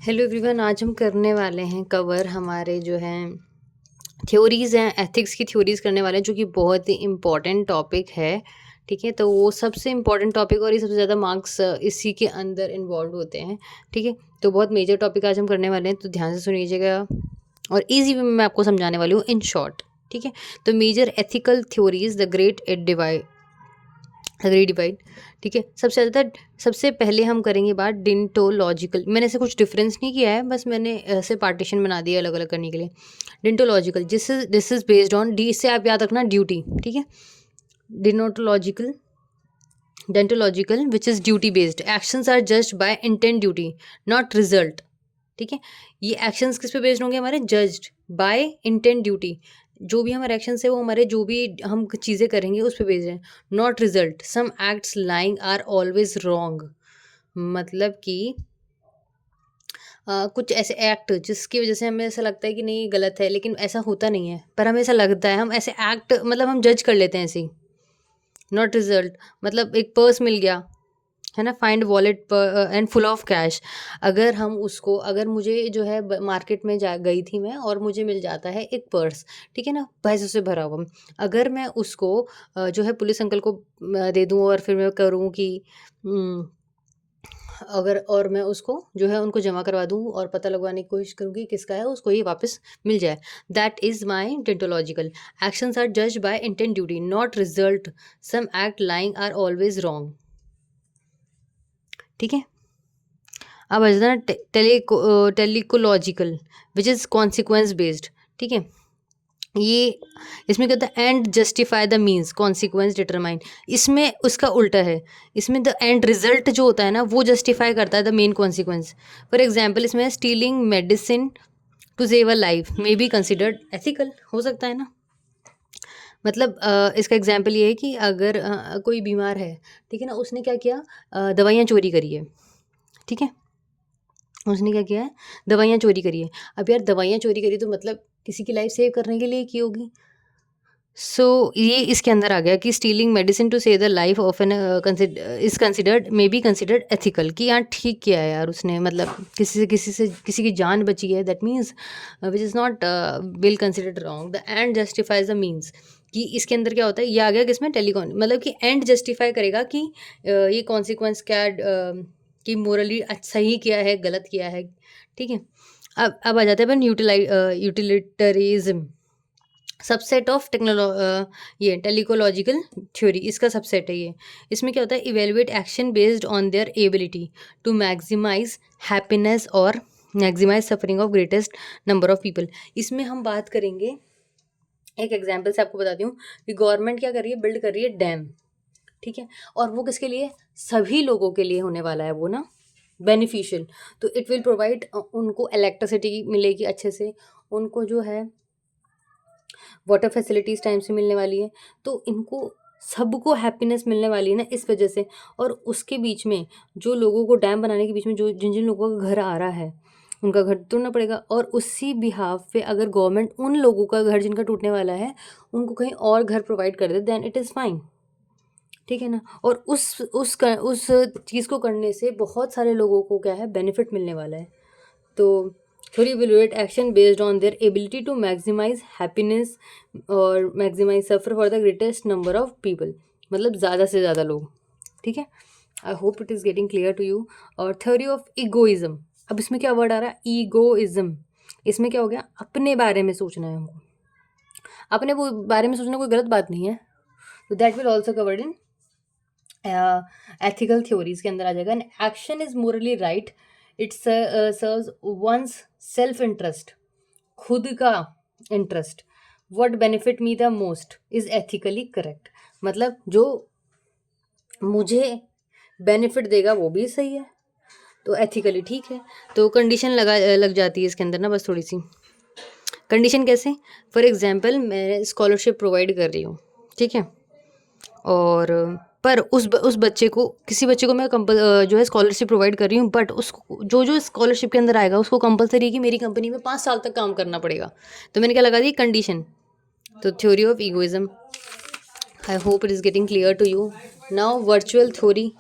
Hello everyone, आज हम करने वाले हैं कवर हमारे जो हैं थ्योरीज़ हैं, एथिक्स की थ्योरीज़ करने वाले हैं, जो कि बहुत ही इम्पोर्टेंट टॉपिक है। ठीक है, तो वो सबसे इम्पोर्टेंट टॉपिक और ये सबसे ज़्यादा मार्क्स इसी के अंदर इन्वॉल्व होते हैं। ठीक है, तो बहुत मेजर टॉपिक आज हम करने वाले हैं, तो ध्यान से सुनिएगा और ईजी वे में मैं आपको समझाने वाली हूँ इन शॉर्ट। ठीक है, तो major ethical theories the great divide. ठीक है, सबसे पहले हम करेंगे बात डिंटोलॉजिकल। मैंने ऐसे कुछ डिफरेंस नहीं किया है, बस मैंने ऐसे पार्टीशन बना दिया अलग अलग करने के लिए। Deontological, this is based on D से आप याद रखना ड्यूटी। ठीक है, deontological deontological which is duty based. Actions are judged by intent duty not result. ठीक है, ये एक्शंस किस पे बेस्ड होंगे हमारे? Judged by intent duty. जो भी हमारे एक्शंस है वो हमारे जो भी हम चीज़ें करेंगे उस पे बेस्ड है, not result. Some acts lying are always wrong. मतलब कि कुछ ऐसे एक्ट जिसकी वजह से हमें ऐसा लगता है कि नहीं ये गलत है, लेकिन ऐसा होता नहीं है, पर हमें ऐसा लगता है, हम ऐसे एक्ट मतलब हम जज कर लेते हैं ऐसे ही। नॉट रिजल्ट मतलब एक पर्स मिल गया है ना, find wallet and full of cash. अगर मुझे जो है मार्केट में जा गई थी मैं और मुझे मिल जाता है एक पर्स, ठीक है ना, पैसों से भरा हुआ। अगर मैं उसको जो है पुलिस अंकल को दे दूँ और फिर मैं करूँ कि उम, अगर और मैं उसको जो है उनको जमा करवा दूँ और पता लगवाने की कोशिश करूँ कि किसका है, उसको ये वापस मिल जाए। That is my deontological. Actions are judged by intent duty not result. Some act lying are always wrong. ठीक है, अब आ जाता है teleological which is consequence based. ठीक है, ये इसमें क्या होता है? End justify the means, consequence determine. इसमें उसका उल्टा है, इसमें द एंड रिजल्ट जो होता है ना वो जस्टिफाई करता है the main consequence. For example इसमें stealing medicine to save a life may be considered ethical, हो सकता है ना। मतलब इसका एग्जाम्पल ये है कि अगर कोई बीमार है, ठीक है ना, उसने क्या किया, दवाइयाँ चोरी करी है। ठीक है, उसने क्या किया है, दवाइयाँ चोरी करी है। अब यार दवाइयाँ चोरी करी तो मतलब किसी की लाइफ सेव करने के लिए की होगी। सो ये इसके अंदर आ गया कि stealing medicine to save the life of an is considered may be considered ethical. कि यार ठीक किया है यार उसने, मतलब किसी की जान बची है, that means which is not will considered wrong. The end justifies the means. कि इसके अंदर क्या होता है, ये आ गया किसमें, टेलीकॉन, मतलब कि एंड जस्टिफाई करेगा कि ये कॉन्सिक्वेंस क्या कि मोरली सही किया है गलत किया है। ठीक है, अब आ जाता है अपन यूटिलिटरिज्म, सबसेट ऑफ ये टेलिकोलॉजिकल थ्योरी, इसका सबसेट है ये। इसमें क्या होता है, evaluate action based on their ability to maximise happiness और maximise suffering of greatest number of people. इसमें हम बात करेंगे, एक एग्जांपल से आपको बताती हूँ कि गवर्नमेंट क्या कर रही है, बिल्ड कर रही है डैम। ठीक है, और वो किसके लिए, सभी लोगों के लिए होने वाला है वो ना, बेनिफिशियल। तो इट विल प्रोवाइड, उनको इलेक्ट्रिसिटी मिलेगी अच्छे से, उनको जो है वाटर फैसिलिटीज़ टाइम से मिलने वाली है, तो इनको सबको हैप्पीनेस मिलने वाली है ना इस वजह से। और उसके बीच में जो लोगों को, डैम बनाने के बीच में जो जिन जिन लोगों का घर आ रहा है उनका घर तोड़ना पड़ेगा, और उसी बिहाफ पे अगर गवर्नमेंट उन लोगों का घर जिनका टूटने वाला है उनको कहीं और घर प्रोवाइड कर दे, देन इट इज़ फाइन। ठीक है ना, और उस चीज़ को करने से बहुत सारे लोगों को क्या है, बेनिफिट मिलने वाला है। तो theory evaluate action based on their ability to maximise happiness और maximise suffer for the greatest number of people, मतलब ज़्यादा से ज़्यादा लोग। ठीक है, I hope it is getting clear to you. और थ्योरी ऑफ ईगोइज्म, अब इसमें क्या वर्ड आ रहा है, ईगोइज्म। इसमें क्या हो गया, अपने बारे में सोचना है हमको। अपने वो बारे में सोचना कोई गलत बात नहीं है, तो that will also covered in ethical theories के अंदर आ जाएगा। And action is morally right, it serves one's self interest, खुद का interest. What benefit me the most is ethically correct, मतलब जो मुझे बेनिफिट देगा वो भी सही है, तो एथिकली ठीक है। तो कंडीशन लग जाती है इसके अंदर ना, बस थोड़ी सी कंडीशन। कैसे, फॉर एग्जाम्पल मैं स्कॉलरशिप प्रोवाइड कर रही हूँ, ठीक है, और पर उस बच्चे को, किसी बच्चे को मैं जो है स्कॉलरशिप प्रोवाइड कर रही हूँ, बट उसको जो स्कॉलरशिप के अंदर आएगा उसको कंपलसरी है कि मेरी कंपनी में 5 साल तक काम करना पड़ेगा। तो मैंने क्या लगा दी, कंडीशन। तो theory of egoism, I hope it is getting clear to you now. Virtual theory